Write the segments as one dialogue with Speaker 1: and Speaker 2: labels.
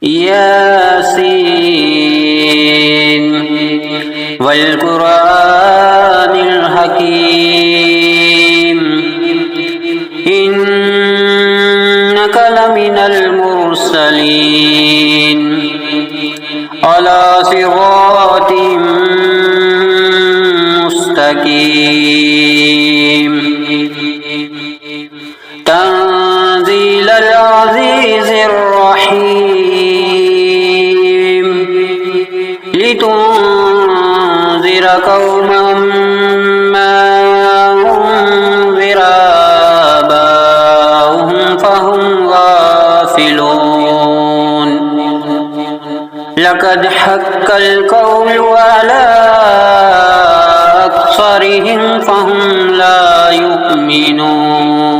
Speaker 1: ياسين والقرآن الحكيم إنك لمن المرسلين على صراط مستقيم تنزيل العزيز الرحيم لتنذر قوما ما أنذر آباؤهم فهم غافلون لقد حق القول على أكثرهم فهم لا يؤمنون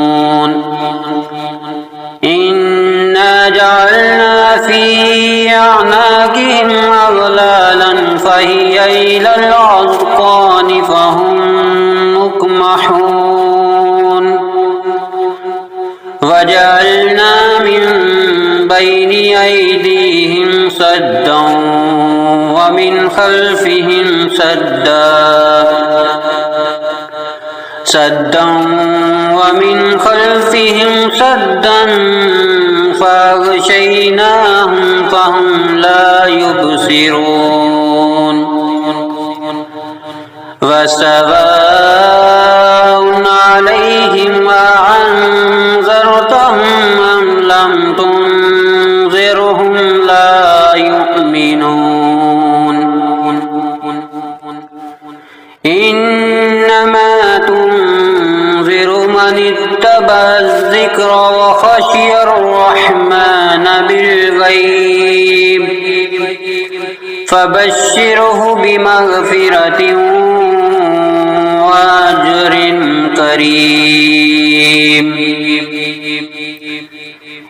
Speaker 1: إنا جعلنا في أعناقهم أغلالا فهي إلى الأذقان فهم مقمحون وجعلنا من بين أيديهم سدا ومن خلفهم سدا فأغشيناهم فهم لا يبصرون وسواء عليهم أأنذرتهم أم لم تنذرهم لا يؤمنون إنما تنذر من اتبع الذكر وخشي الرحمن بالغيب فبشره بمغفرة وأجر كريم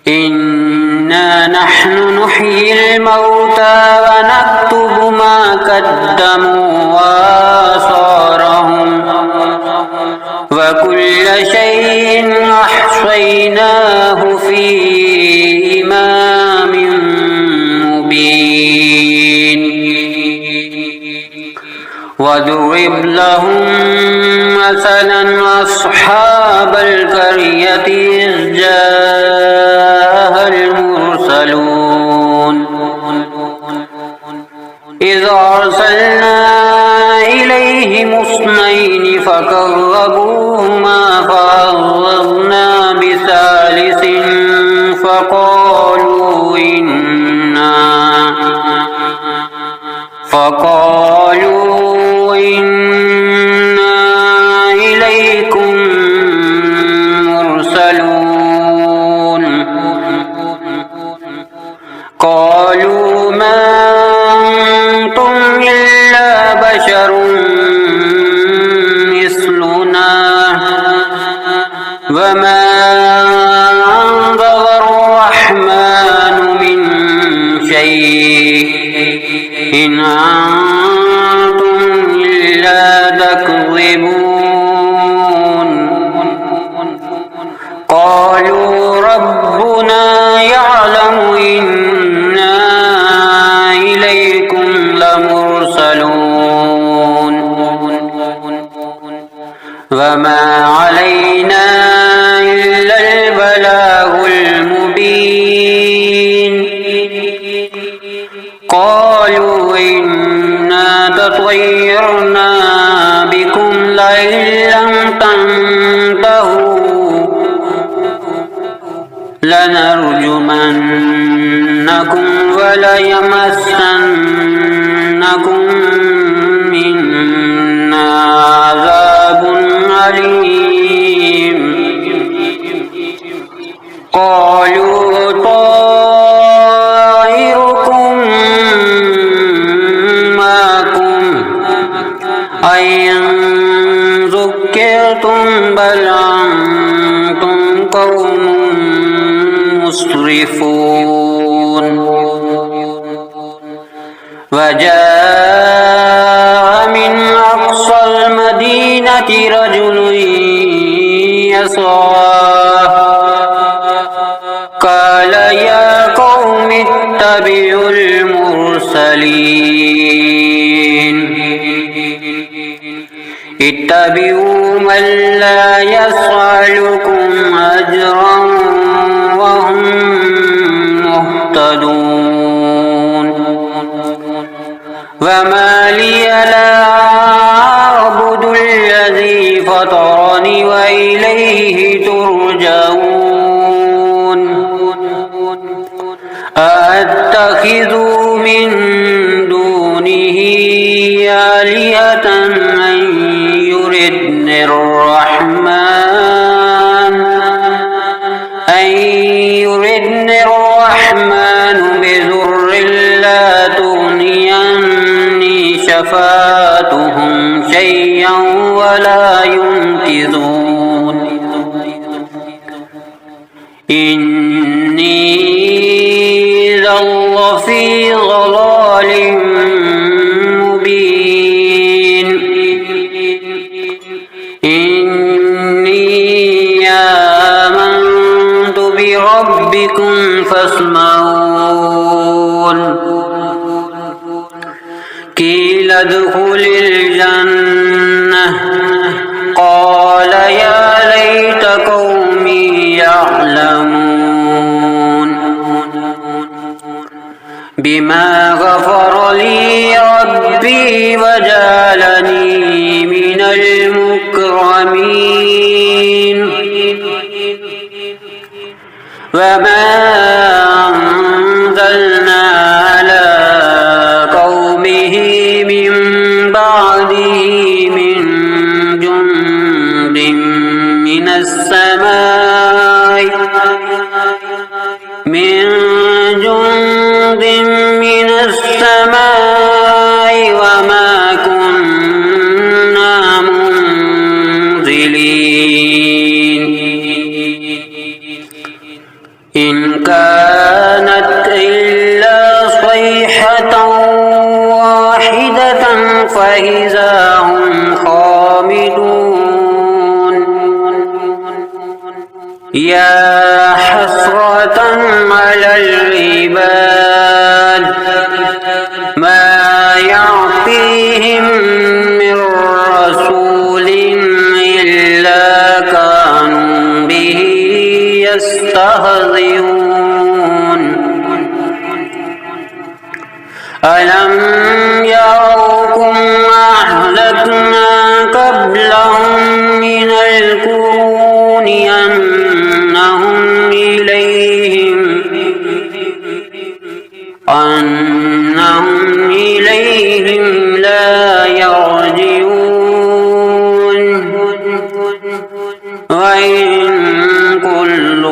Speaker 1: إنا نحن نحيي الموتى ونكتب ما قدموا وآثارهم وكل شيء أحصيناه في إمام مبين واضرب لهم مثلا أصحاب القرية إذ جاءها المرسلون إذ أرسلنا إليهم اثنين فكذبوهما فعززنا بثالث فقالوا إنا إليكم مرسلون قالوا ما أنتم إلا بشر مثلنا وما أنزل الرحمن من شيء إن أنتم إلا تكذبون قالوا ربنا يعلم إنا إليكم لمرسلون وما علينا إلا البلاغ المبين قالوا إنا تطيرنا بكم لئن لم تنتهوا لنرجمنكم وليمسنكم منا عذاب أليم قالوا طائركم معكم أئن ذكرتم بل أنتم قوم مسرفون وجاء من أقصى المدينة رجل يسعى قال يا قوم اتبعون مهتدون وما لي لا أعبد الذي فطرني وإليه ترجعون أأتخذ من دونه آلهة أن يردني الرحمن بضر لا تغني عني شفاعتهم شيئا ولا ينقذون إني إذا لفي ضلال مبين إني آمنت بربكم فاسمعون قيل ادخل الجنة قال يا ليت قومي يعلمون بما غفر لي ربي وجعلني من المكرمين وما أنزلنا على قومه من بعده من جند من السماء وما كنا منزلين إن كانت إلا صيحة واحدة فإذا هم خامدون يا حسرة على العباد ما يعطيهم من رسول إلا كانوا به يستهزئون ألم يروا أهلكنا قبلهم من القرون أنهم إليهم لا يرجعون وإن كل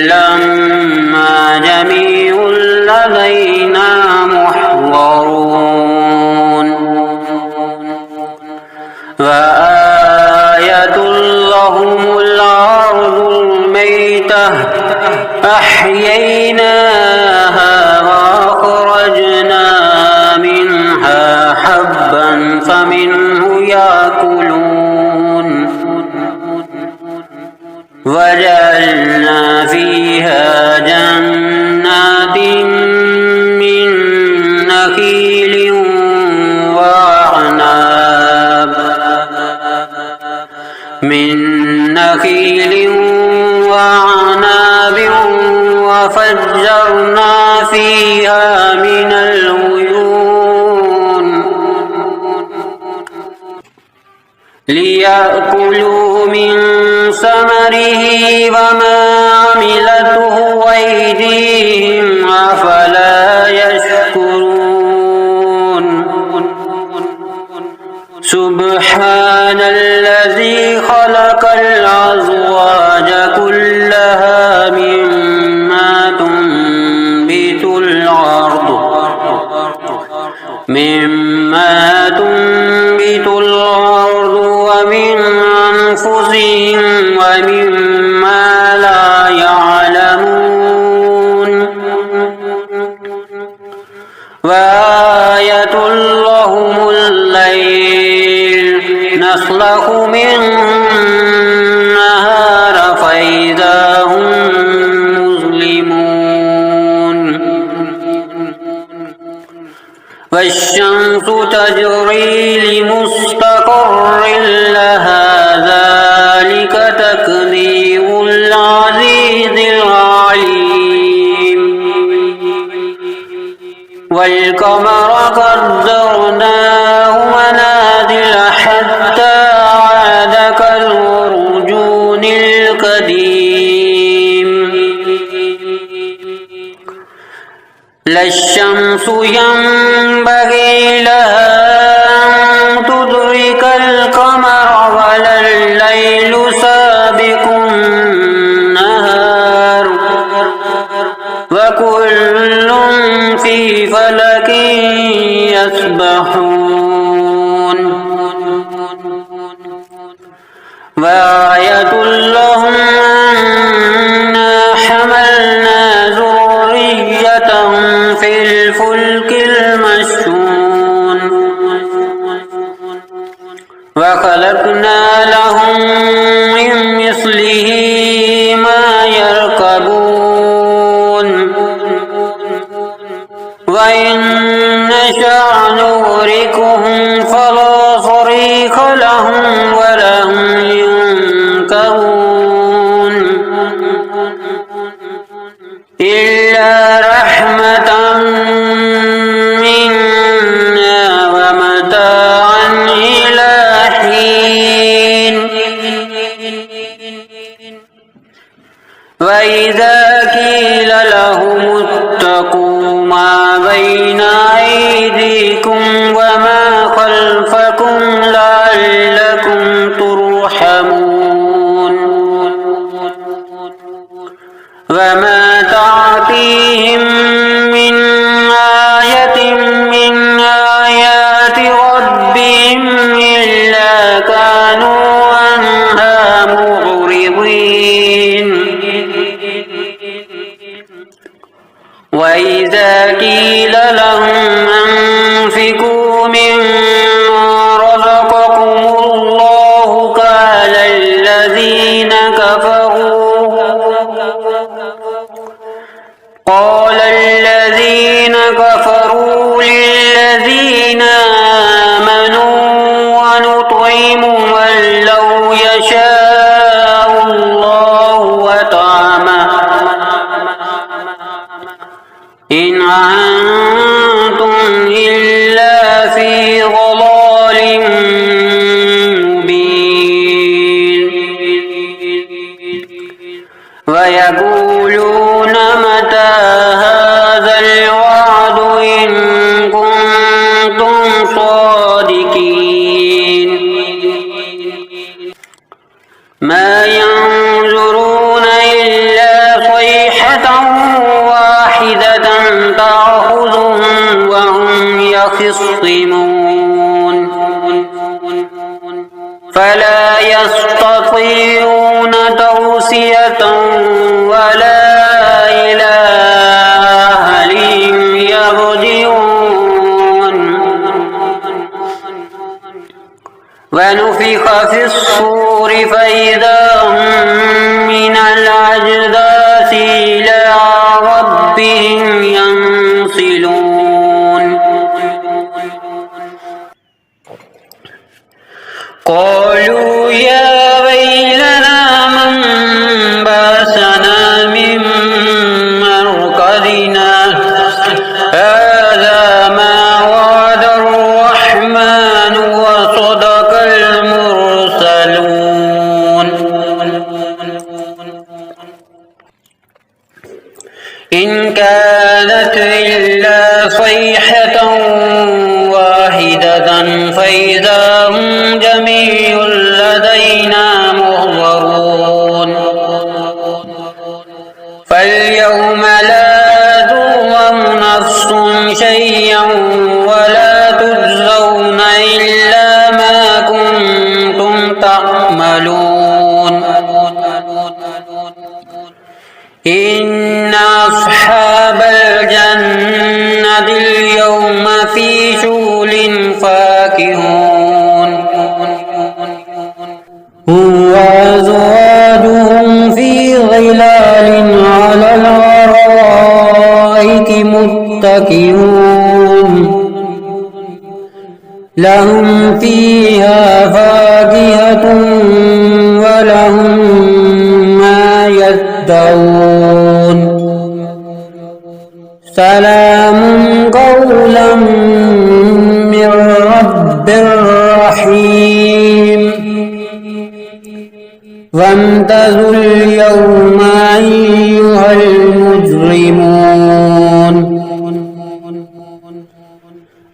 Speaker 1: لما جميع لدينا محضرون وآية لهم الأرض الميتة أحييناها وأخرجنا منها حبا فمنه يأكلون وجعلنا فيها جنات من نخيل وعناب وفجرنا فيها من العيون ليأكلوا من ثمره وما عملته أيديهم أفلا يشكرون سبحان الذي خلق الأزواج كلها مما تنبت الأرض ومن أنفسهم ومما لا يعلمون وآية لهم الليل نسلخ منه النهار فإذا هم مظلمون والشمس تجري لمستقر لها ذلك تقدير العزيز العليم والقمر قدرناه منازل حتى عاد كالعرجون القديم لا الشمس ينبغي لها أن تدرك القمر ولا الليل سابق النهار وكل في فلك يسبحون وآية لهم أنا حملنا ذريتهم في الفلك المشحون وخلقنا لهم من مثله ما يركبون وإن نشأ نغرقهم فلا صريخ لهم ولا هم ينكرون إلا رحمة منا ومتاعا إلى حين وإذا قيل لهم اتقوا ما بين أيديكم وما خلفكم لعلكم ترحمون وما تعطيهم من آية من آيات ربهم إلا كانوا عنها معرضين وإذا قيل لهم أنفقوا مما رزقكم الله قال الذين كفروا للذين آمنوا ونطعم من لو يشاء الله وطعمه إن أنتم إلا في ضلال مبين ويقولون متى هذا الوعد إن كنتم صادقين ما ينظرون إلا صيحة واحدة تأخذهم وهم يخصمون فلا يستطيعون توصية ولا إلى أهلهم يرجعون ونفخ في الصور فإذا هم من الأجداث إلى ربهم ينسلون قالوا يا ويلنا من بعثنا من مرقدنا هذا ما وعد الرحمن وصدق المرسلون إن كانت إلا صيحة واحدة فإذا هم جميع لدينا محضرون فاليوم لا تظلم نفس شيئا ولا تجزون إلا ما كنتم تعملون إن أصحاب الجنة اليوم في شغل فاكهون وأزواجهم في ظلال على الأرائك متكئون لهم فيها فاكهة ولهم ما يدعون سلام قولا من رب رحيم وامتازوا اليوم أيها المجرمون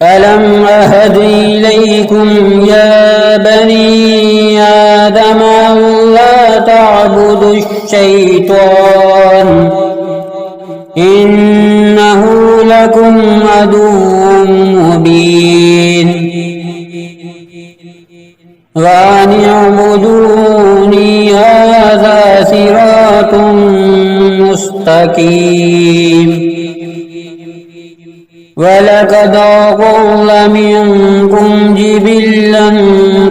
Speaker 1: ألم أهد إليكم يا بني آدم ألا تعبدوا الشيطان إنه لكم عدو مبين وأن اعبدوني هذا صراط مستقيم ولقد أضل منكم جبلا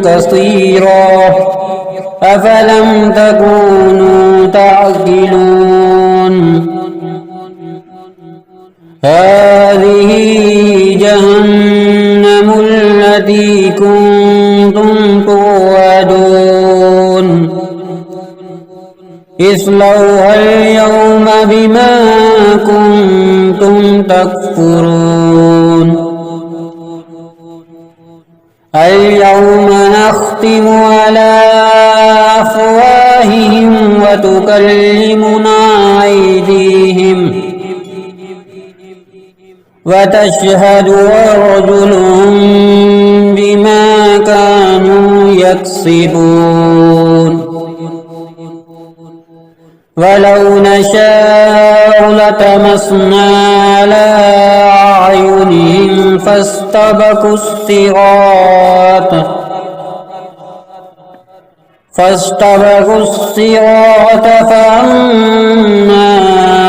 Speaker 1: كثيرا أفلم تكونوا تعقلون هذه جهنم التي كنتم توعدون اصلوها اليوم بما كنتم تكفرون اليوم نختم على أفواههم وتكلمنا أيديهم وتشهد أرجلهم بما كانوا يكسبون ولو نشاء لطمسنا على أعينهم فاستبقوا الصراط فأنى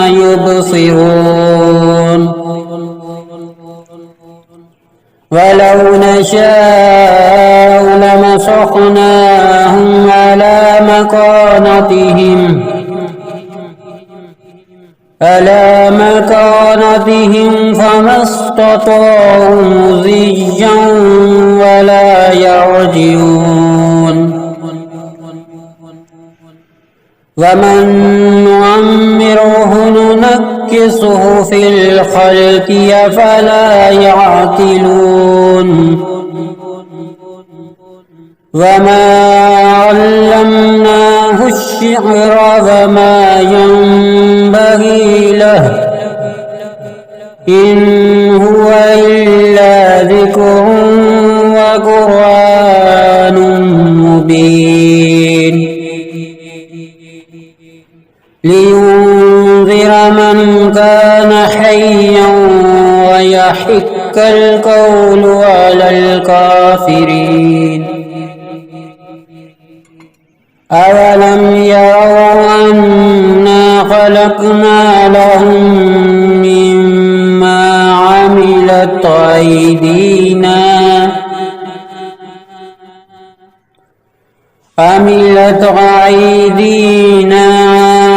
Speaker 1: يبصرون ولو نشاء لمسخناهم على مكانتهم فما استطاعوا مضيا ولا يرجعون ومن نعمره ننكسه في الخلق أفلا يعقلون وما علمناه الشعر وما ينبغي له إن هو إلا ذكر وقرآن مبين لينذر من كان حيا ويحق القول على الكافرين أولم يروا أنا خلقنا لهم مما عملت أيدينا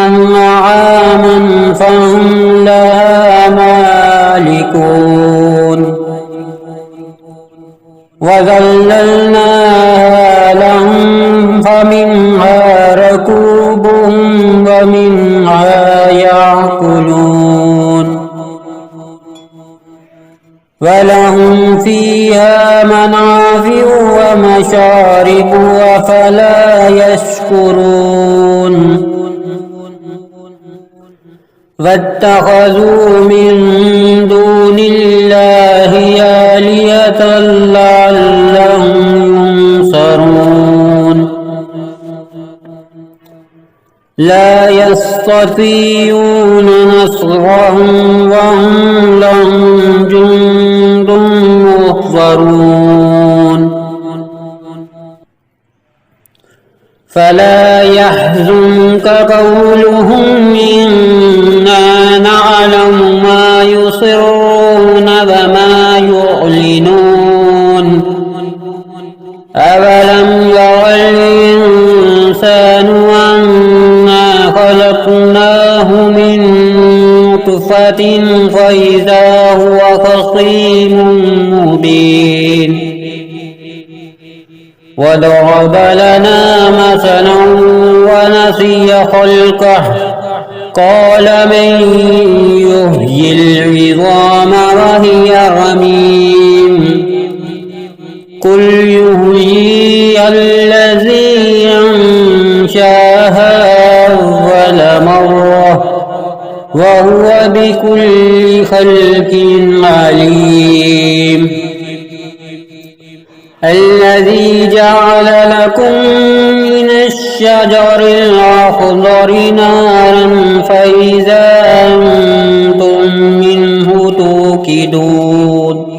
Speaker 1: نعاما فهم لها مالكون وذللناها لهم فمنها ركوبهم ومنها يأكلون ولهم فيها منافع ومشارب أفلا يشكرون واتخذوا من دون الله آلهة لعلهم ينصرون لا يستطيعون نصرهم وهم لهم جند محضرون فلا يحزنك قولهم إنا نعلم ما يسرون وما يعلنون أولم ير الإنسان أنا خلقناه من نطفة فإذا هو خصيم مبين وضرب لنا مثلا ونسي خلقه قال من يحيي العظام وهي رميم قل يحييها الذي أنشأها أول مرة وهو بكل خلق عليم الذي جعل لكم من الشجر الأخضر نارا فإذا أنتم منه توقدون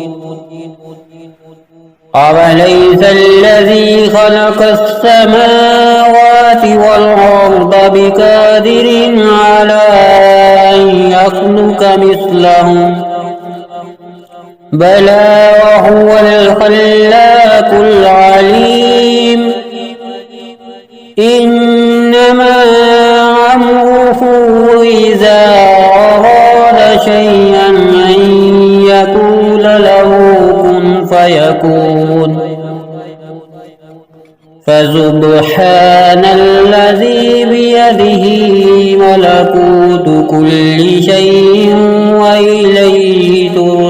Speaker 1: أوليس الذي خلق السماوات والأرض بقادر على أن يخلق مثلهم بلى وهو الخلاق العليم إنما أمره إذا أراد شيئا أن يقول له كن فيكون فسبحان الذي بيده ملكوت كل شيء وإليه ترجعون